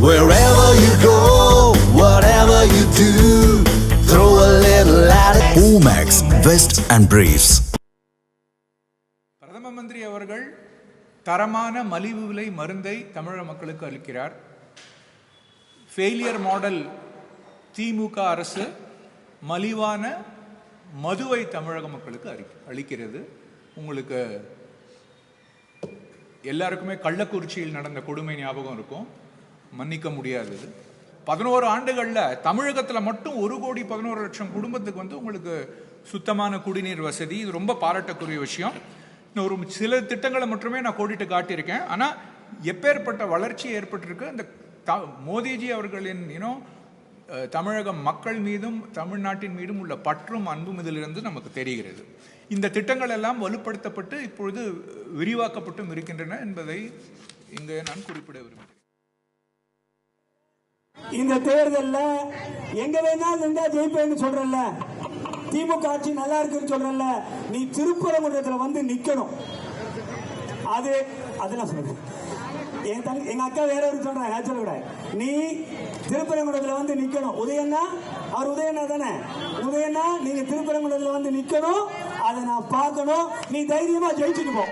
Wherever you go, whatever you do, throw a little at it. Omax, Vest and Briefs. பிரதம மந்திரி அவர்கள் தரமான மலிவு விலை மருந்தை தமிழக மக்களுக்கு அளிக்கிறார். ஃபெயிலியர் மாடல் திமுக அரசு மலிவான மதுவை தமிழக மக்களுக்கு அளிக்கிறது. உங்களுக்கு எல்லாருக்குமே கள்ளக்குறிச்சியில் நடந்த கொடுமை ஞாபகம் இருக்கும், மன்னிக்க முடியாதது. 11 ஆண்டுகளில் தமிழகத்தில் மட்டும் 1,11,00,000 குடும்பத்துக்கு உங்களுக்கு சுத்தமான குடிநீர் வசதி. இது ரொம்ப பாராட்டக்கூடிய விஷயம். இன்னும் ஒரு சில திட்டங்களை மட்டுமே நான் கோடிட்டு காட்டியிருக்கேன். ஆனால் எப்பேற்பட்ட வளர்ச்சி ஏற்பட்டிருக்கு அந்த மோடிஜி அவர்களின் தமிழக மக்கள் மீதும் தமிழ்நாட்டின் மீதும் உள்ள பற்றும் அன்பும் இதிலிருந்து நமக்கு தெரிகிறது. இந்த திட்டங்கள் எல்லாம் வலுப்படுத்தப்பட்டு இப்பொழுது விரிவாக்கப்பட்டும் இருக்கின்றன என்பதை இங்கே நான் குறிப்பிட விரும்புகிறேன். இந்த தேர்தலில் எங்க வேணாலும் நின்றா ஜெயிப்பேன்னு சொல்றல, திமுக ஆட்சி நல்லா இருக்குன்னு சொல்றல, நீ திருப்பரங்குன்றத்தில் வந்து நிக்கணும். அதெல்லாம் சொல்றேன். எங்க அக்கா வேற ஒரு சொல்றாங்க, சொல்லக்கூடாது. நீ திருப்பரங்குன்றத்தில் வந்து நிக்கணும். உதயண்ணா, அவர் உதயண்ணா தானே, உதயண்ணா நீங்க திருப்பரங்குன்றத்தில் வந்து நிக்கணும். அதை நான் பார்க்கணும். நீ தைரியமா ஜெயிச்சுட்டு போ.